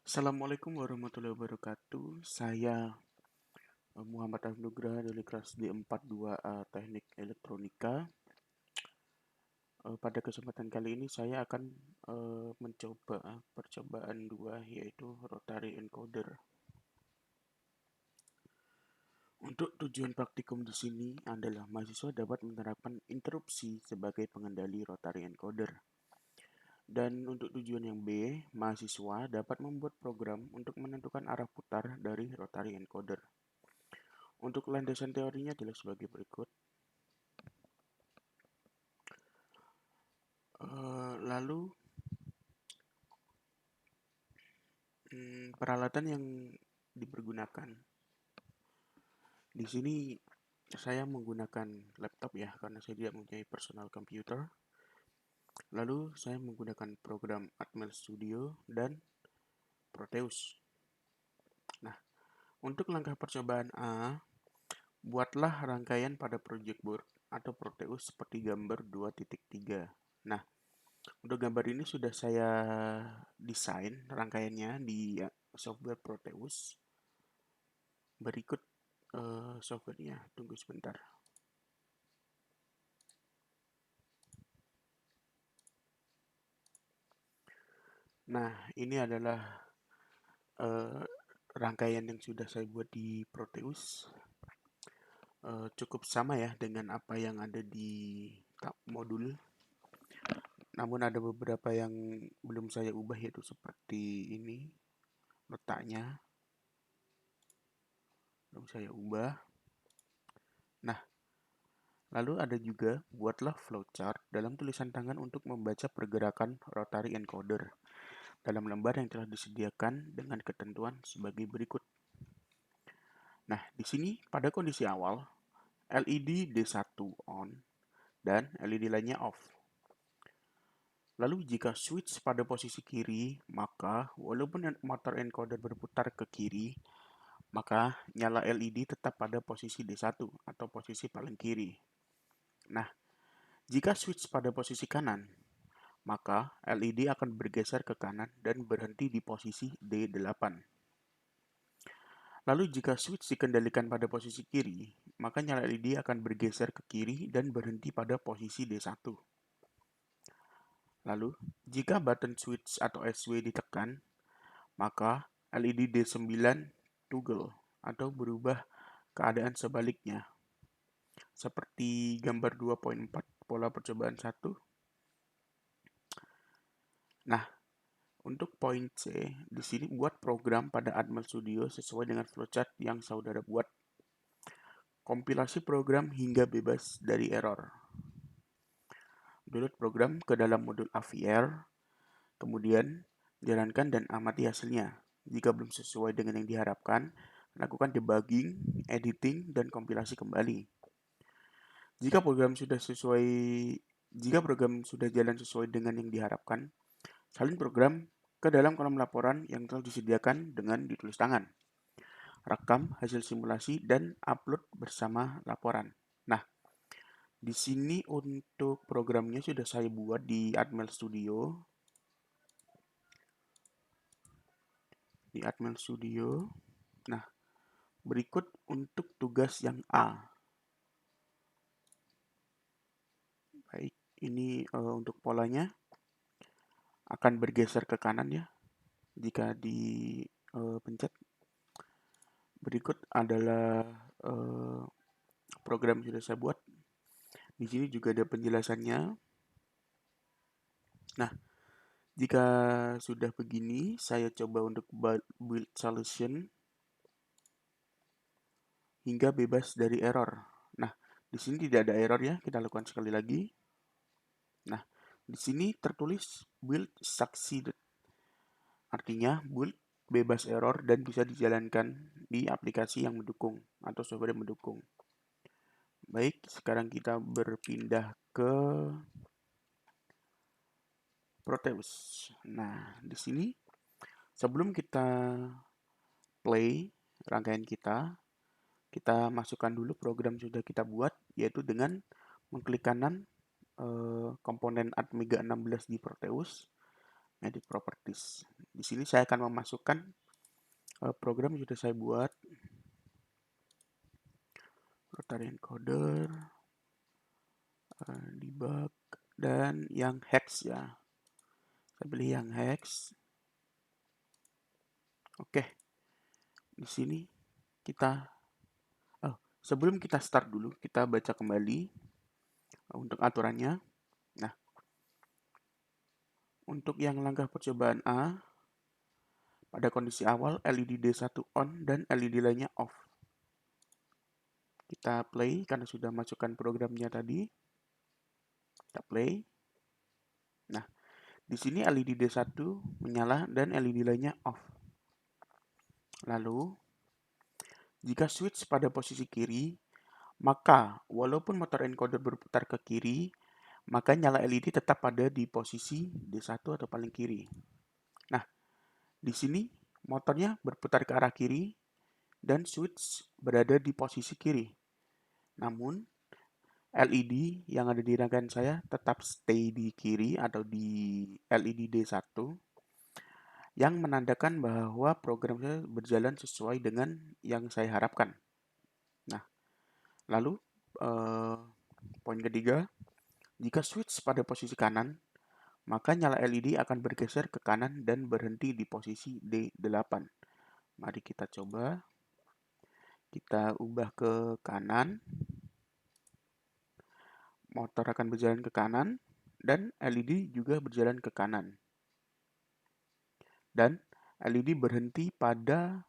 Assalamualaikum warahmatullahi wabarakatuh. Saya Muhammad Nugraha dari kelas D42A Teknik Elektronika. Pada kesempatan kali ini saya akan mencoba percobaan dua, yaitu rotary encoder. Untuk tujuan praktikum di sini adalah mahasiswa dapat menerapkan interupsi sebagai pengendali rotary encoder. Dan untuk tujuan yang B, mahasiswa dapat membuat program untuk menentukan arah putar dari rotary encoder. Untuk landasan teorinya adalah sebagai berikut. Lalu peralatan yang dipergunakan. Di sini saya menggunakan laptop ya, karena saya tidak mempunyai personal computer. Lalu saya menggunakan program Atmel Studio dan Proteus. Nah, untuk langkah percobaan A, buatlah rangkaian pada project board atau Proteus seperti gambar 2.3. Nah, untuk gambar ini sudah saya desain rangkaiannya di software Proteus. Berikut softwarenya, tunggu sebentar. Nah, ini adalah rangkaian yang sudah saya buat di Proteus. Cukup sama ya dengan apa yang ada di modul. Namun ada beberapa yang belum saya ubah, yaitu seperti ini letaknya. Belum saya ubah. Nah, lalu ada juga buatlah flowchart dalam tulisan tangan untuk membaca pergerakan rotary encoder dalam lembar yang telah disediakan dengan ketentuan sebagai berikut. Nah, di sini pada kondisi awal, LED D1 on dan LED lainnya off. Lalu jika switch pada posisi kiri, maka walaupun motor encoder berputar ke kiri, maka nyala LED tetap pada posisi D1 atau posisi paling kiri. Nah, jika switch pada posisi kanan, maka LED akan bergeser ke kanan dan berhenti di posisi D8. Lalu jika switch dikendalikan pada posisi kiri, maka nyala LED akan bergeser ke kiri dan berhenti pada posisi D1. Lalu, jika button switch atau SW ditekan, maka LED D9 toggle atau berubah keadaan sebaliknya. Seperti gambar 2.4 pola percobaan 1. Nah, untuk poin C, di sini buat program pada Atmel Studio sesuai dengan flowchart yang saudara buat. Kompilasi program hingga bebas dari error. Download program ke dalam modul AVR, kemudian jalankan dan amati hasilnya. Jika belum sesuai dengan yang diharapkan, lakukan debugging, editing, dan kompilasi kembali. Jika program sudah jalan sesuai dengan yang diharapkan, salin program ke dalam kolom laporan yang telah disediakan dengan ditulis tangan. Rekam hasil simulasi dan upload bersama laporan. Nah, di sini untuk programnya sudah saya buat di Atmel Studio. Nah, berikut untuk tugas yang A. Baik, ini untuk polanya akan bergeser ke kanan ya jika dipencet. Berikut adalah program yang sudah saya buat. Di sini juga ada penjelasannya. Nah, jika sudah begini, saya coba untuk build solution hingga bebas dari error. Nah, di sini tidak ada error ya, kita lakukan sekali lagi. Nah, di sini tertulis build succeeded. Artinya build bebas error dan bisa dijalankan di aplikasi yang mendukung atau software yang mendukung. Baik, sekarang kita berpindah ke Proteus. Nah, di sini sebelum kita play rangkaian kita masukkan dulu program sudah kita buat, yaitu dengan mengklik kanan komponen Atmega 16 di Proteus. edit properties. Di sini saya akan memasukkan program yang sudah saya buat, rotary encoder, debug, dan yang hex ya. Saya pilih yang hex. Oke, di sini kita, sebelum kita start dulu, kita baca kembali untuk aturannya. Nah, untuk yang langkah percobaan A, pada kondisi awal LED D1 on dan LED lainnya off. Kita play karena sudah masukkan programnya tadi. Kita play. Nah, di sini LED D1 menyala dan LED lainnya off. Lalu, jika switch pada posisi kiri, maka walaupun motor encoder berputar ke kiri, maka nyala LED tetap ada di posisi D1 atau paling kiri. Nah, di sini motornya berputar ke arah kiri dan switch berada di posisi kiri. Namun, LED yang ada di rangkaian saya tetap stay di kiri atau di LED D1 yang menandakan bahwa program saya berjalan sesuai dengan yang saya harapkan. Nah, lalu poin ketiga, jika switch pada posisi kanan, maka nyala LED akan bergeser ke kanan dan berhenti di posisi D8. Mari kita coba. Kita ubah ke kanan. Motor akan berjalan ke kanan dan LED juga berjalan ke kanan. Dan LED berhenti pada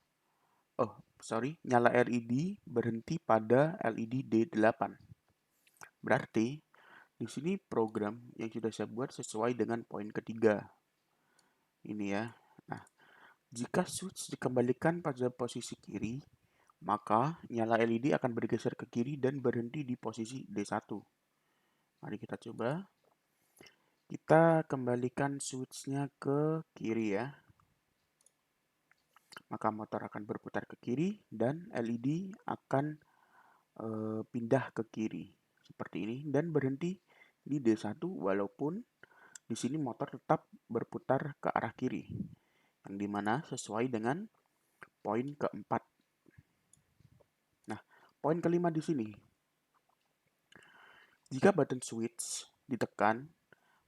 nyala LED berhenti pada LED D8. Berarti di sini program yang sudah saya buat sesuai dengan poin ketiga. Ini ya. Nah, jika switch dikembalikan pada posisi kiri, maka nyala LED akan bergeser ke kiri dan berhenti di posisi D1. Mari kita coba. Kita kembalikan switch-nya ke kiri ya. Maka motor akan berputar ke kiri dan LED akan pindah ke kiri seperti ini dan berhenti di D1 walaupun di sini motor tetap berputar ke arah kiri, yang dimana sesuai dengan poin keempat. Nah, poin kelima di sini. Jika button switch ditekan,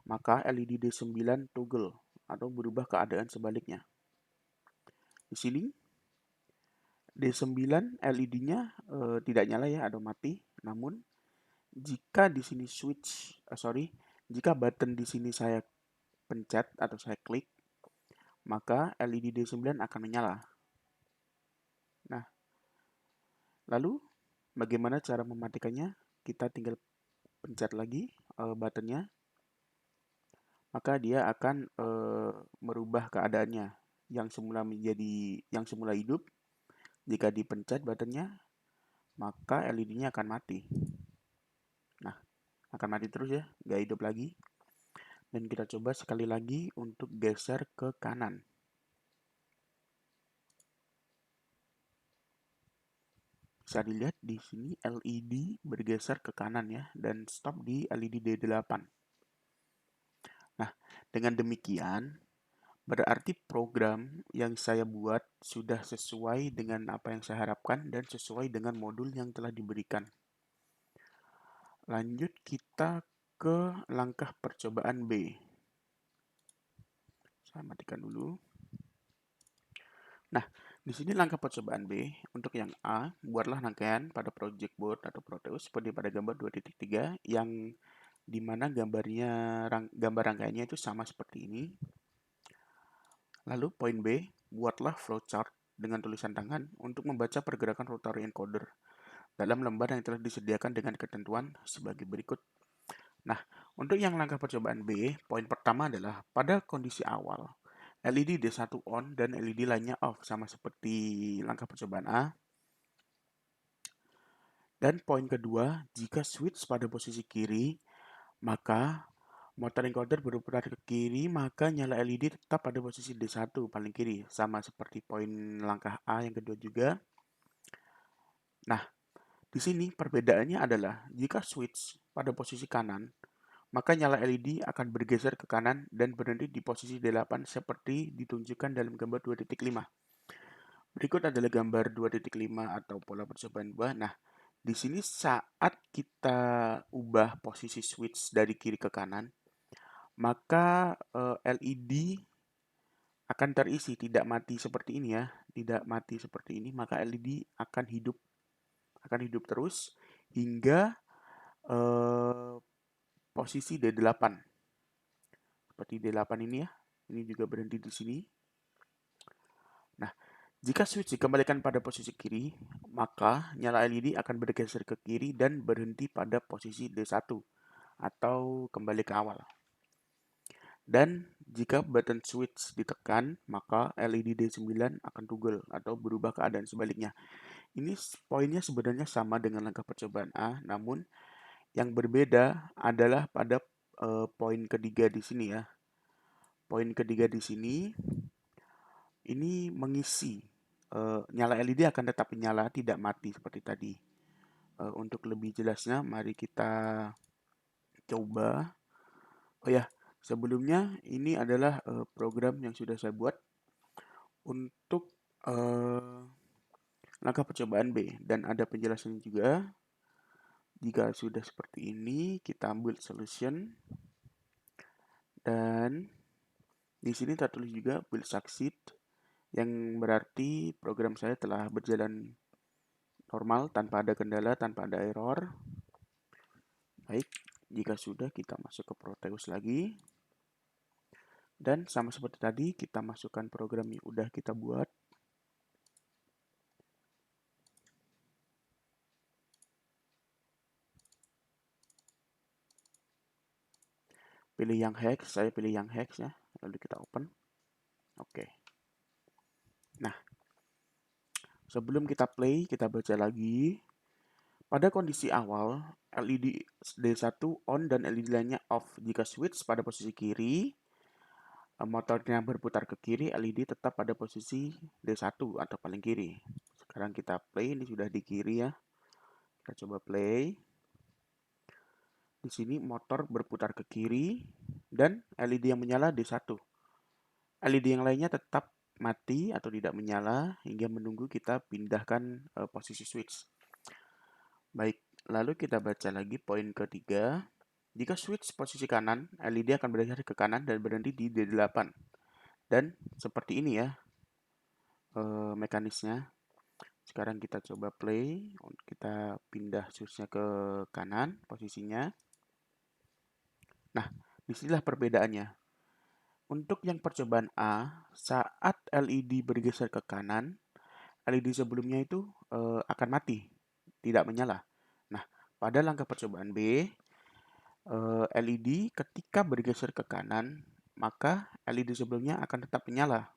maka LED D9 toggle atau berubah keadaan sebaliknya. Di sini D9 LED-nya tidak nyala ya atau mati, namun jika di sini jika button di sini saya pencet atau saya klik, maka LED D9 akan menyala. Nah, lalu bagaimana cara mematikannya? Kita tinggal pencet lagi buttonnya, maka dia akan merubah keadaannya yang semula hidup. Jika dipencet buttonnya, maka LED-nya akan mati. Nah, akan mati terus ya, nggak hidup lagi. Dan kita coba sekali lagi untuk geser ke kanan. Bisa dilihat di sini LED bergeser ke kanan ya, dan stop di LED D8. Nah, dengan demikian, berarti program yang saya buat sudah sesuai dengan apa yang saya harapkan dan sesuai dengan modul yang telah diberikan. Lanjut kita ke langkah percobaan B. Saya matikan dulu. Nah, di sini langkah percobaan B. Untuk yang A, buatlah rangkaian pada project board atau Proteus seperti pada gambar 2.3 yang dimana gambar rangkaiannya itu sama seperti ini. Lalu poin B, buatlah flowchart dengan tulisan tangan untuk membaca pergerakan rotary encoder dalam lembar yang telah disediakan dengan ketentuan sebagai berikut. Nah, untuk yang langkah percobaan B, poin pertama adalah pada kondisi awal, LED D1 on dan LED lainnya off, sama seperti langkah percobaan A. Dan poin kedua, jika switch pada posisi kiri, maka motor encoder berputar ke kiri, maka nyala LED tetap pada posisi D1 paling kiri, sama seperti poin langkah A yang kedua juga. Nah, di sini perbedaannya adalah jika switch pada posisi kanan, maka nyala LED akan bergeser ke kanan dan berhenti di posisi D8 seperti ditunjukkan dalam gambar 2.5. Berikut adalah gambar 2.5 atau pola percobaan buah. Nah, di sini saat kita ubah posisi switch dari kiri ke kanan, maka LED akan terisi, tidak mati seperti ini ya, tidak mati seperti ini, maka LED akan hidup terus hingga posisi D8. Seperti D8 ini ya. Ini juga berhenti di sini. Nah, jika switch dikembalikan pada posisi kiri, maka nyala LED akan bergeser ke kiri dan berhenti pada posisi D1 atau kembali ke awal. Dan jika button switch ditekan, maka LED D9 akan toggle atau berubah keadaan sebaliknya. Ini poinnya sebenarnya sama dengan langkah percobaan A, namun yang berbeda adalah pada poin ketiga di sini ya. Poin ketiga di sini ini mengisi nyala LED akan tetap menyala, tidak mati seperti tadi. Untuk lebih jelasnya, mari kita coba. Oh ya, sebelumnya ini adalah program yang sudah saya buat untuk langkah percobaan B dan ada penjelasannya juga. Jika sudah seperti ini, kita ambil solution dan di sini tertulis juga will succeed, yang berarti program saya telah berjalan normal tanpa ada kendala, tanpa ada error. Baik, jika sudah kita masuk ke Proteus lagi. Dan sama seperti tadi, kita masukkan program yang udah kita buat. Pilih yang hex, saya pilih yang hex ya. Lalu kita open. Oke. Nah, sebelum kita play, kita baca lagi. Pada kondisi awal, LED D1 on dan LED lainnya off. Jika switch pada posisi kiri, motornya berputar ke kiri, LED tetap pada posisi D1 atau paling kiri. Sekarang kita play, ini sudah di kiri ya. Kita coba play. Di sini motor berputar ke kiri dan LED yang menyala D1. LED yang lainnya tetap mati atau tidak menyala hingga menunggu kita pindahkan posisi switch. Baik, lalu kita baca lagi poin ketiga. Jika switch posisi kanan, LED akan bergeser ke kanan dan berhenti di D8. Dan seperti ini ya mekanisnya. Sekarang kita coba play, kita pindah switchnya ke kanan posisinya. Nah, disinilah perbedaannya. Untuk yang percobaan A, saat LED bergeser ke kanan, LED sebelumnya itu akan mati, tidak menyala. Nah, pada langkah percobaan B, LED ketika bergeser ke kanan, maka LED sebelumnya akan tetap menyala.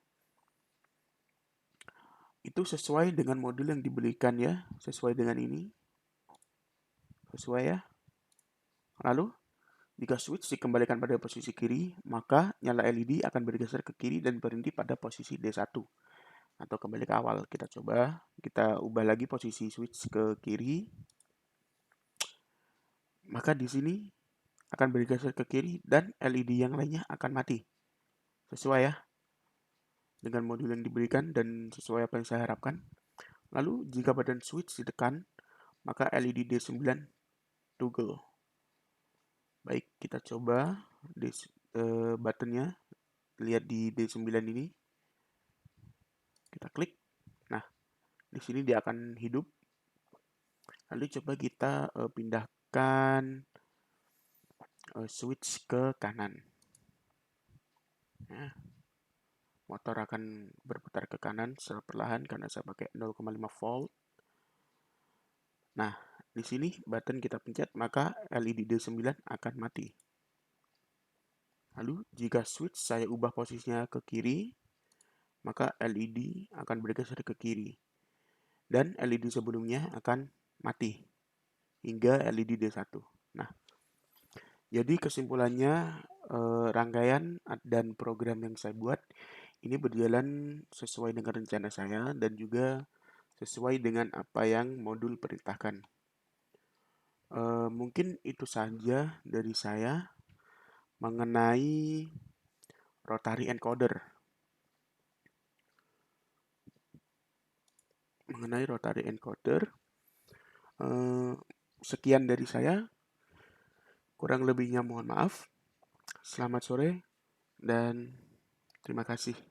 Itu sesuai dengan modul yang dibelikan ya, sesuai dengan ini. Sesuai ya. Lalu, jika switch dikembalikan pada posisi kiri, maka nyala LED akan bergeser ke kiri dan berhenti pada posisi D1 atau kembali ke awal. Kita coba, kita ubah lagi posisi switch ke kiri. Maka di sini akan bergeser ke kiri dan LED yang lainnya akan mati. Sesuai ya dengan modul yang diberikan dan sesuai apa yang saya harapkan. Lalu jika button switch ditekan, maka LED D9 toggle. Baik, kita coba buttonnya. Lihat di D9 ini. Kita klik. Nah, di sini dia akan hidup. Lalu coba kita pindahkan switch ke kanan. Nah, motor akan berputar ke kanan secara perlahan karena saya pakai 0,5 volt. Nah, di sini button kita pencet, maka LED D9 akan mati. Lalu, jika switch saya ubah posisinya ke kiri, maka LED akan bergeser ke kiri. Dan LED sebelumnya akan mati hingga LED D1. Nah, jadi kesimpulannya rangkaian dan program yang saya buat ini berjalan sesuai dengan rencana saya dan juga sesuai dengan apa yang modul perintahkan. Mungkin itu saja dari saya. mengenai rotary encoder. Sekian dari saya. Kurang lebihnya mohon maaf. Selamat sore dan terima kasih.